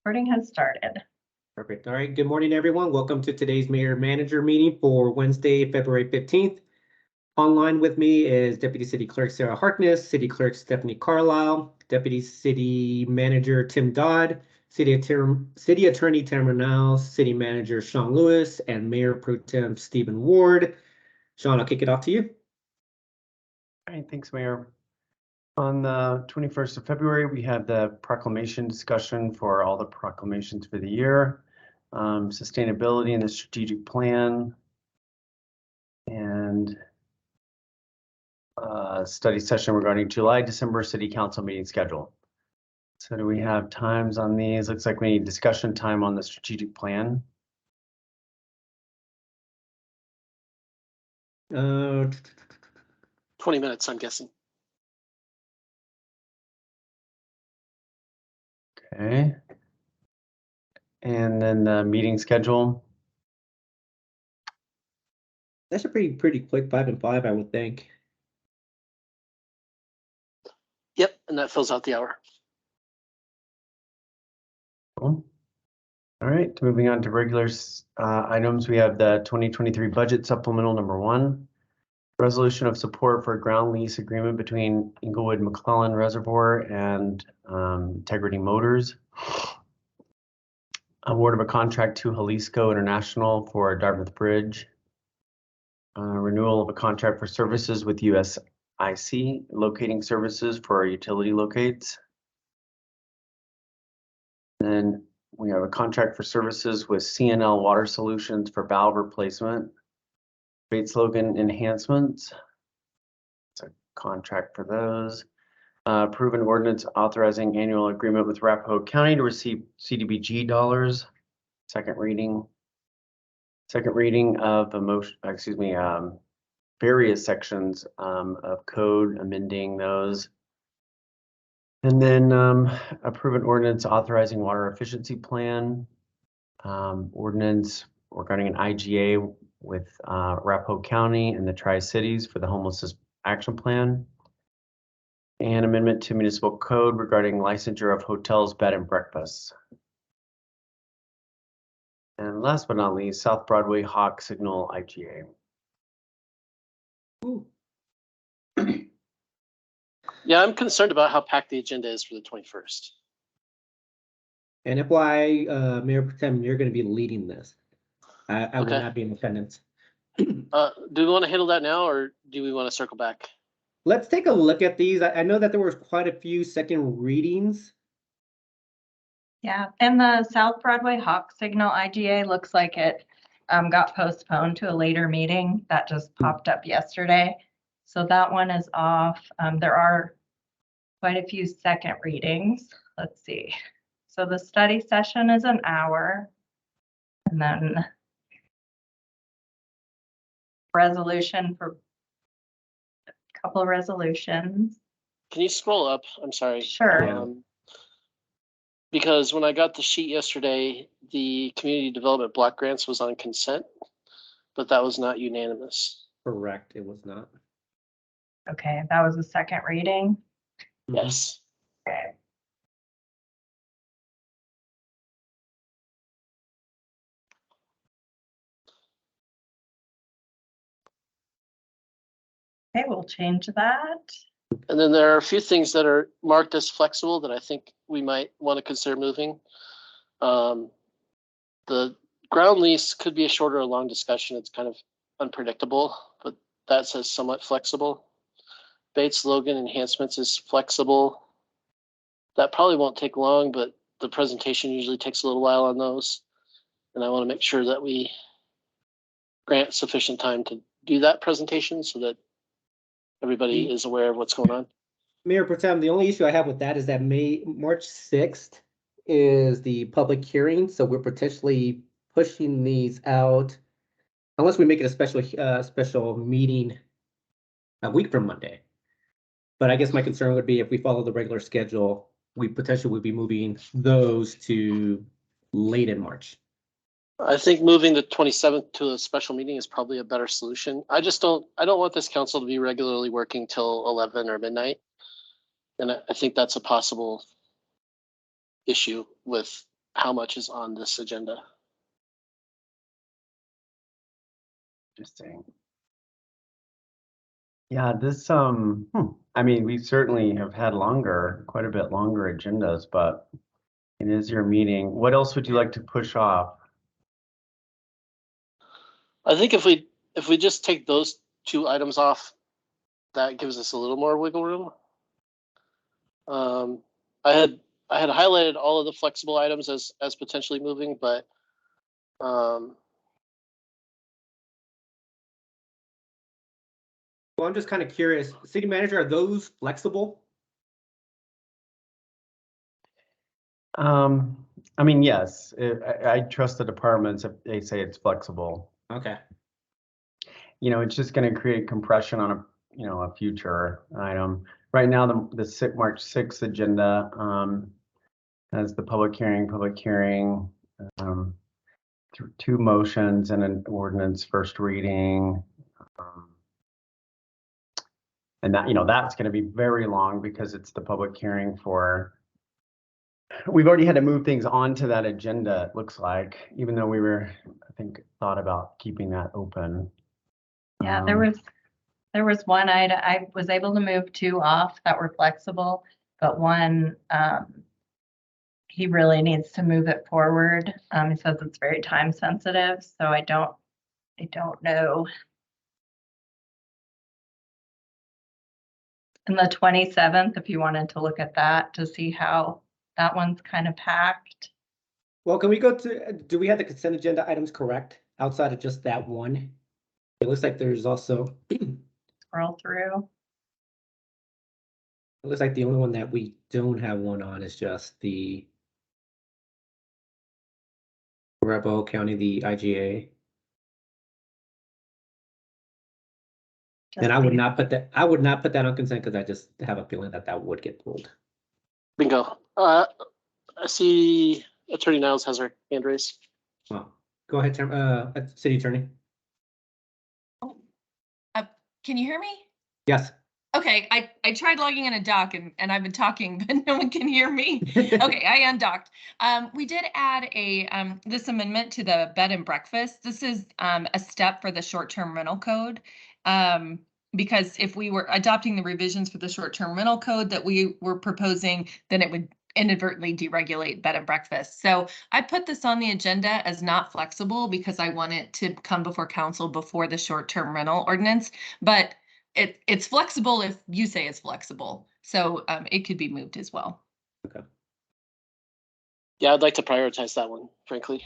Recording has started. Perfect. All right. Good morning, everyone. Welcome to today's Mayor Manager meeting for Wednesday, February 15th. Online with me is Deputy City Clerk Sarah Harkness, City Clerk Stephanie Carlisle, Deputy City Manager Tim Dodd, City Attorney Tamara Niles, City Manager Shawn Lewis, and Mayor Pro Tem Stephen Ward. Shawn, I'll kick it off to you. All right, thanks, Mayor. On the 21st of February, we had the proclamation discussion for all the proclamations for the year, sustainability and the strategic plan, and study session regarding July, December City Council meeting schedule. So do we have times on these? Looks like we need discussion time on the strategic plan. 20 minutes, I'm guessing. Okay. And then the meeting schedule. That's a pretty quick 5 and 5, I would think. Yep, and that fills out the hour. Cool. All right, moving on to regular items, we have the 2023 budget supplemental number 1. Resolution of support for a ground lease agreement between Inglewood McClellan Reservoir and Integrity Motors. Award of a contract to Jalisco International for Dartmouth Bridge. Renewal of a contract for services with USIC, locating services for utility locates. Then we have a contract for services with CNL Water Solutions for valve replacement. Bates Logan enhancements. It's a contract for those. Proven ordinance authorizing annual agreement with Arapahoe County to receive CDBG dollars. Second reading. Second reading of the motion, various sections of code, amending those. And then approve an ordinance authorizing water efficiency plan. Ordinance regarding an IGA with Arapahoe County and the Tri-Cities for the homelessness action plan. And amendment to municipal code regarding licensure of hotels, bed and breakfasts. And last but not least, South Broadway Hawk Signal IGA. Ooh. Yeah, I'm concerned about how packed the agenda is for the 21st. And FYI, Mayor Pro Tem, you're going to be leading this. I will not be in attendance. Do we want to handle that now, or do we want to circle back? Let's take a look at these. I know that there was quite a few second readings. Yeah, and the South Broadway Hawk Signal IGA looks like it got postponed to a later meeting. That just popped up yesterday. So that one is off. There are quite a few second readings. Let's see. So the study session is an hour. And then resolution for a couple of resolutions. Can you scroll up? I'm sorry. Sure. Because when I got the sheet yesterday, the community development block grants was on consent, but that was not unanimous. Correct, it was not. Okay, that was a second reading. Yes. Okay. Okay, we'll change that. And then there are a few things that are marked as flexible that I think we might want to consider moving. The ground lease could be a short or a long discussion. It's kind of unpredictable, but that says somewhat flexible. Bates Logan enhancements is flexible. That probably won't take long, but the presentation usually takes a little while on those. And I want to make sure that we grant sufficient time to do that presentation so that everybody is aware of what's going on. Mayor Pro Tem, the only issue I have with that is that March 6th is the public hearing, so we're potentially pushing these out unless we make it a special meeting a week from Monday. But I guess my concern would be if we follow the regular schedule, we potentially would be moving those to late in March. I think moving the 27th to a special meeting is probably a better solution. I don't want this council to be regularly working till 11 or midnight. And I think that's a possible issue with how much is on this agenda. Interesting. Yeah, this, I mean, we certainly have had quite a bit longer agendas, but it is your meeting. What else would you like to push off? I think if we just take those 2 items off, that gives us a little more wiggle room. I had highlighted all of the flexible items as potentially moving, but Well, I'm just kind of curious, city manager, are those flexible? I mean, yes, I trust the departments if they say it's flexible. Okay. You know, it's just going to create compression on a future item. Right now, the March 6th agenda has the public hearing, 2 motions and an ordinance first reading. And that's going to be very long because it's the public hearing we've already had to move things onto that agenda, it looks like, even though we were, I think, thought about keeping that open. Yeah, there was one item, I was able to move 2 off that were flexible, but one, he really needs to move it forward. He says it's very time sensitive, so I don't know. And the 27th, if you wanted to look at that to see how that one's kind of packed. Well, can we do we have the consent agenda items correct outside of just that one? It looks like there's also, Scroll through. it looks like the only one that we don't have one on is just the Arapahoe County, the IGA. And I would not put that on consent because I just have a feeling that would get pulled. bingo. I see Attorney Niles has her hand raised. Well, go ahead, City Attorney. Can you hear me? Yes. Okay, I tried logging in a dock and I've been talking, but no one can hear me. Okay, I undocked. We did add this amendment to the bed and breakfast. This is a step for the short-term rental code. Because if we were adopting the revisions for the short-term rental code that we were proposing, then it would inadvertently deregulate bed and breakfast. So I put this on the agenda as not flexible because I want it to come before council before the short-term rental ordinance, but it's flexible if you say it's flexible. So it could be moved as well. Okay. Yeah, I'd like to prioritize that one, frankly.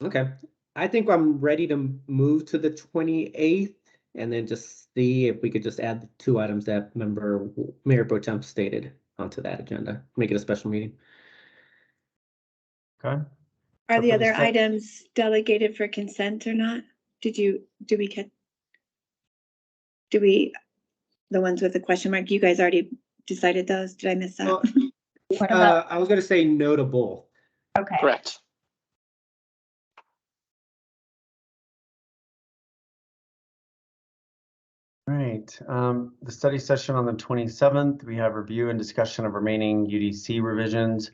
Okay. I think I'm ready to move to the 28th and then just see if we could just add the 2 items that Mayor Pro Tem stated onto that agenda, make it a special meeting. Okay. Are the For other the items delegated for consent or not? The ones with the question mark, you guys already decided those? Did I miss that? Well, What about, I was going to say notable. okay. Correct. Right. The study session on the 27th, we have review and discussion of remaining UDC revisions,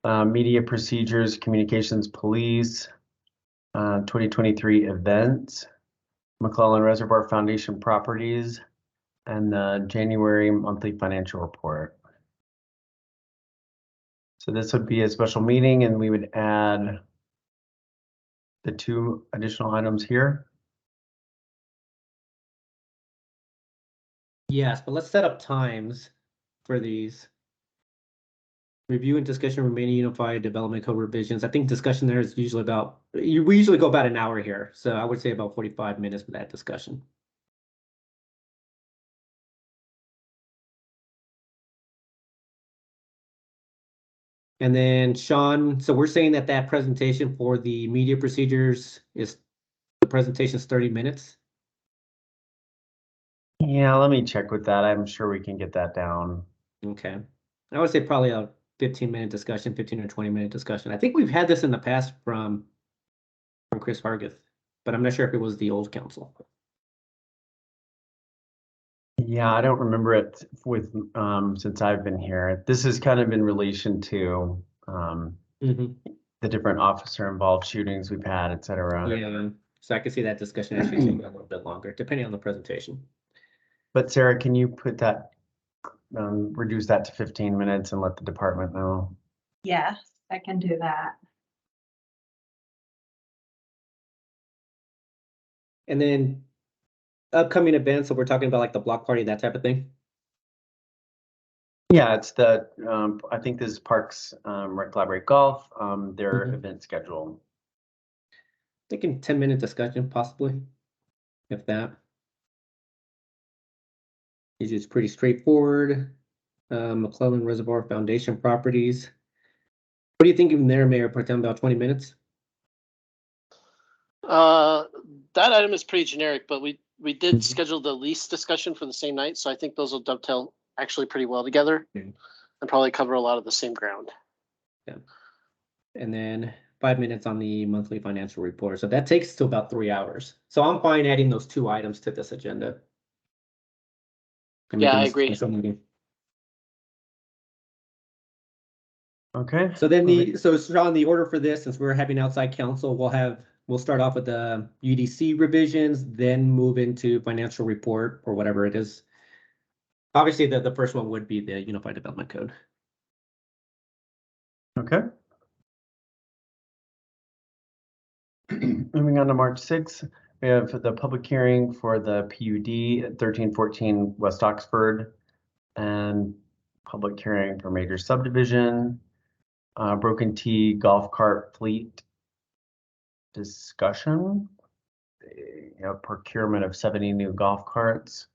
media procedures, communications police, 2023 events, McClellan Reservoir Foundation properties, and the January monthly financial report. So this would be a special meeting and we would add the 2 additional items here. Yes, but let's set up times for these. Review and discussion remaining unified development code revisions. I think discussion there is usually we usually go about an hour here. So I would say about 45 minutes for that discussion. And then Shawn, so we're saying that presentation for the media procedures the presentation is 30 minutes. Yeah, let me check with that. I'm sure we can get that down. Okay. I would say probably a 15-minute discussion, 15 or 20-minute discussion. I think we've had this in the past from Chris Hargith, but I'm not sure if it was the old council. Yeah, I don't remember it with, since I've been here. This is kind of in relation to, Mhm. the different officer involved shootings we've had, et cetera. Yeah, so I can see that discussion actually taking a little bit longer, depending on the presentation. But Sarah, can you put that, reduce that to 15 minutes and let the department know? Yes, I can do that. And then upcoming events, so we're talking about like the block party, that type of thing. Yeah, it's the, I think this is Parks, Rec Collaborate Golf, their Mhm. event schedule. Thinking 10-minute discussion possibly, if that. It's just pretty straightforward. McClellan Reservoir Foundation properties. What do you think in there, Mayor? Pro Tem, about 20 minutes? That item is pretty generic, but we did Mhm. schedule the lease discussion for the same night, so I think those will dovetail actually pretty well together Mhm. and probably cover a lot of the same ground. And then 5 minutes on the monthly financial report. So that takes to about 3 hours. So I'm fine adding those 2 items to this agenda. And Yeah, making I this a agree. special meeting. Okay. So then so Shawn, the order for this, since we're having outside counsel, we'll start off with the UDC revisions, then move into financial report or whatever it is. Obviously, the first one would be the Unified Development Code. Okay. Moving on to March 6th, we have the public hearing for the PUD at 1314 West Oxford and public hearing for major subdivision, Broken T golf cart fleet discussion, procurement of 70 new golf carts.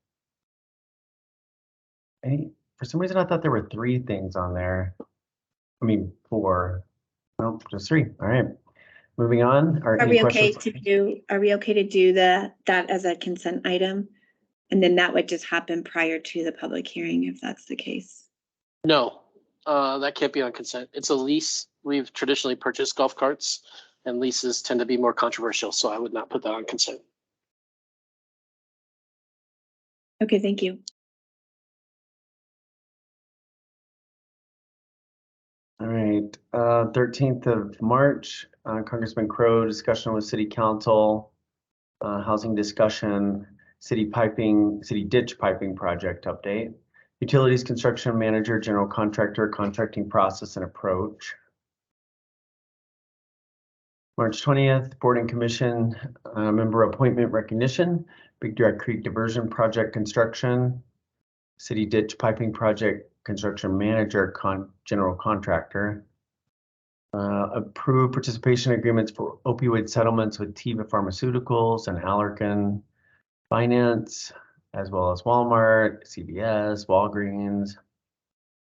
For some reason, I thought there were 3 things on there. I mean, 4. Nope, just 3. All right. Moving on. Are we okay to do that as a consent item? And then that would just happen prior to the public hearing, if that's the case. No, that can't be on consent. It's a lease. We've traditionally purchased golf carts, and leases tend to be more controversial, so I would not put that on consent. Okay, thank you. All right, 13th of March, Congressman Crowe, discussion with City Council, housing discussion, city ditch piping project update, utilities construction manager, general contractor, contracting process and approach. March 20th, Board and Commission member appointment recognition, Big Direct Creek Diversion Project construction, city ditch piping project construction manager, general contractor. Approve participation agreements for opioid settlements with Teva Pharmaceuticals and Allergan Finance, as well as Walmart, CVS, Walgreens.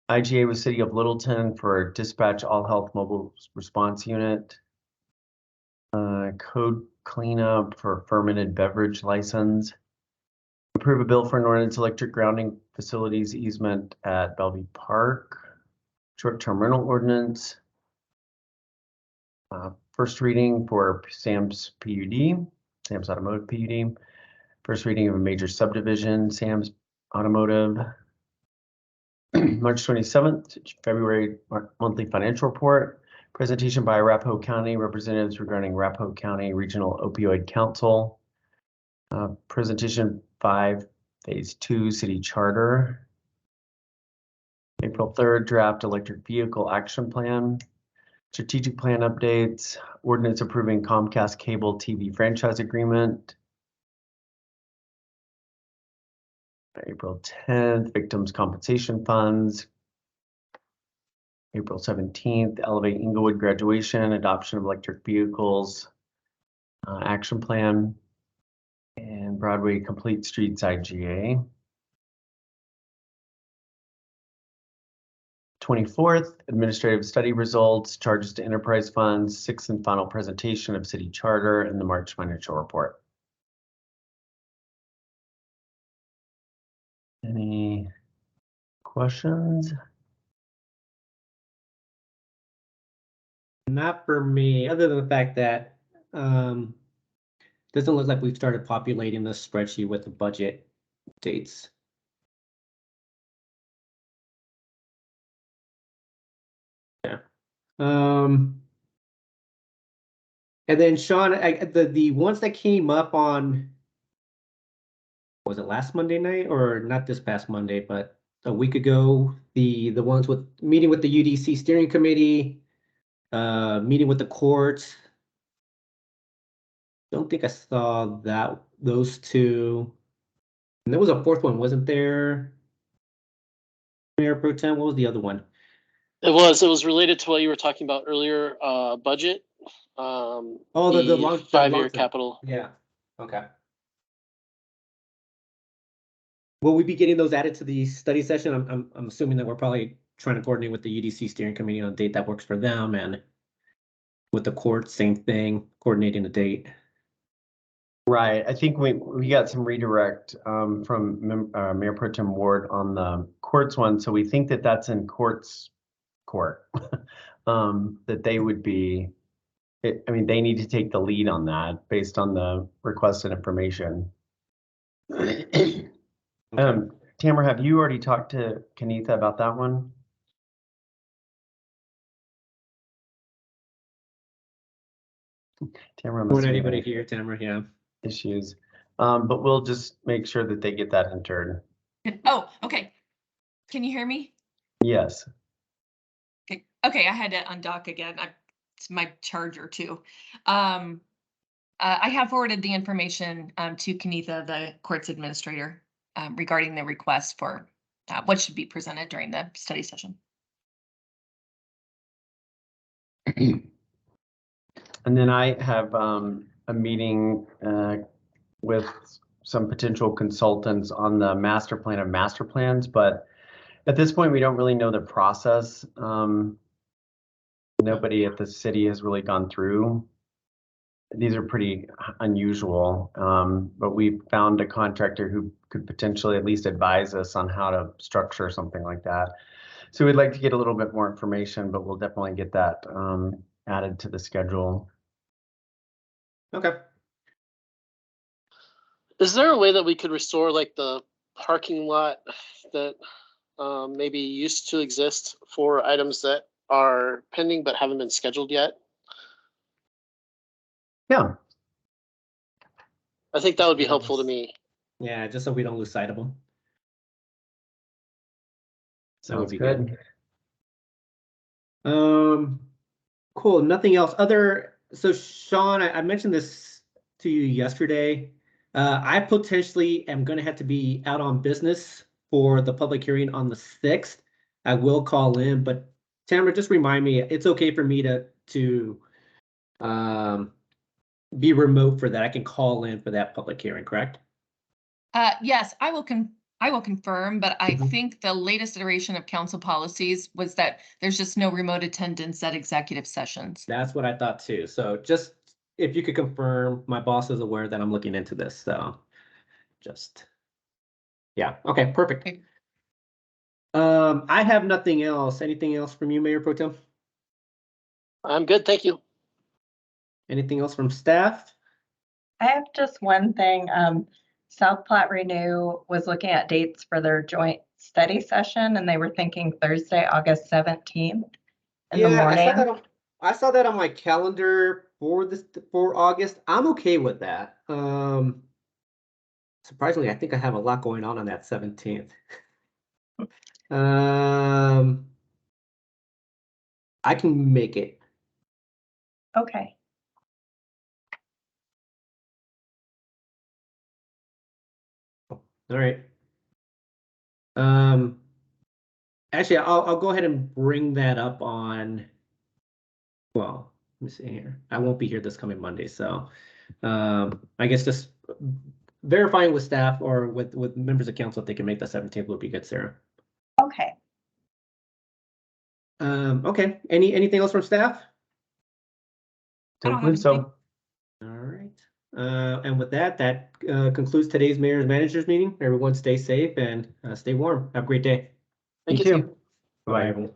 IGA with City of Littleton for dispatch all health mobile response unit. Code cleanup for fermented beverage license. Approve a bill for an ordinance electric grounding facilities easement at Bellevue Park. Short-term rental ordinance. First reading for Sam's PUD, Sam's Automotive PUD. First reading of a major subdivision, Sam's Automotive. March 27th, February monthly financial report. Presentation by Arapahoe County representatives regarding Arapahoe County Regional Opioid Council. Presentation 5, Phase 2 City Charter. April 3rd, Draft Electric Vehicle Action Plan. Strategic Plan updates. Ordinance approving Comcast Cable TV franchise agreement. April 10th, Victims Compensation Funds. April 17th, Elevate Inglewood graduation, adoption of electric vehicles, action plan, and Broadway Complete Streets IGA. 24th, administrative study results, charges to enterprise funds, 6th and final presentation of city charter, and the March financial report. Any questions? Not for me, other than the fact that doesn't look like we've started populating this spreadsheet with the budget dates. And then Shawn, the ones that came up on, was it last Monday night or not this past Monday, but a week ago, the ones with meeting with the UDC steering committee, meeting with the court. Don't think I saw those two. And there was a fourth one, wasn't there? Mayor Pro Tem, what was the other one? It was related to what you were talking about earlier, budget. Oh, the the 5-year long-term. capital. Yeah, okay. Will we be getting those added to the study session? I'm assuming that we're probably trying to coordinate with the UDC steering committee on a date that works for them, and with the court, same thing, coordinating a date. Right. I think we got some redirect from Mayor Pro Tem Ward on the courts one, so we think that that's in court that they would be. I mean, they need to take the lead on that based on the requested information. Tamara, have you already talked to Kenitha about that one? Tamara must When have anybody here, Tamara, yeah. issues. But we'll just make sure that they get that entered. Oh, okay. Can you hear me? Yes. Okay, okay, I had to undock again. It's my charger too. I have forwarded the information to Kenitha, the courts administrator, regarding the request for what should be presented during the study session. And then I have a meeting with some potential consultants on the master plan of master plans, but at this point, we don't really know the process. Nobody at the city has really gone through. These are pretty unusual, but we found a contractor who could potentially at least advise us on how to structure something like that. So we'd like to get a little bit more information, but we'll definitely get that added to the schedule. Okay. Is there a way that we could restore like the parking lot that maybe used to exist for items that are pending but haven't been scheduled yet? Yeah. I think that would be helpful to me. Yeah, just so we don't lose sight of them. That would Sounds be good. Cool. Nothing else. So Shawn, I mentioned this to you yesterday. I potentially am going to have to be out on business for the public hearing on the 6th. I will call in, but Tamara, just remind me, it's okay for me to be remote for that. I can call in for that public hearing, correct? Yes, I will confirm, but I think the latest iteration of council policies was that there's just no remote attendance at executive sessions. That's what I thought too. So just if you could confirm, my boss is aware that I'm looking into this. So just, yeah. Okay, perfect. Okay. I have nothing else. Anything else from you, Mayor Pro Tem? I'm good, thank you. Anything else from staff? I have just one thing. South Platte Renew was looking at dates for their joint study session, and they were thinking Thursday, August 17th in the morning. I saw that on my calendar for August. I'm okay with that. Surprisingly, I think I have a lot going on that 17th. I can make it. Okay. All right. Actually, I'll go ahead and bring that up on. Well, let me see here. I won't be here this coming Monday, so I guess just verifying with staff or with members of council if they can make the 17th would be good, Sarah. Okay. Okay. Anything else from staff? Don't believe so. All right. And with that concludes today's mayor's managers meeting. Everyone stay safe and stay warm. Have a great day. Thank you. You too. Bye, everyone.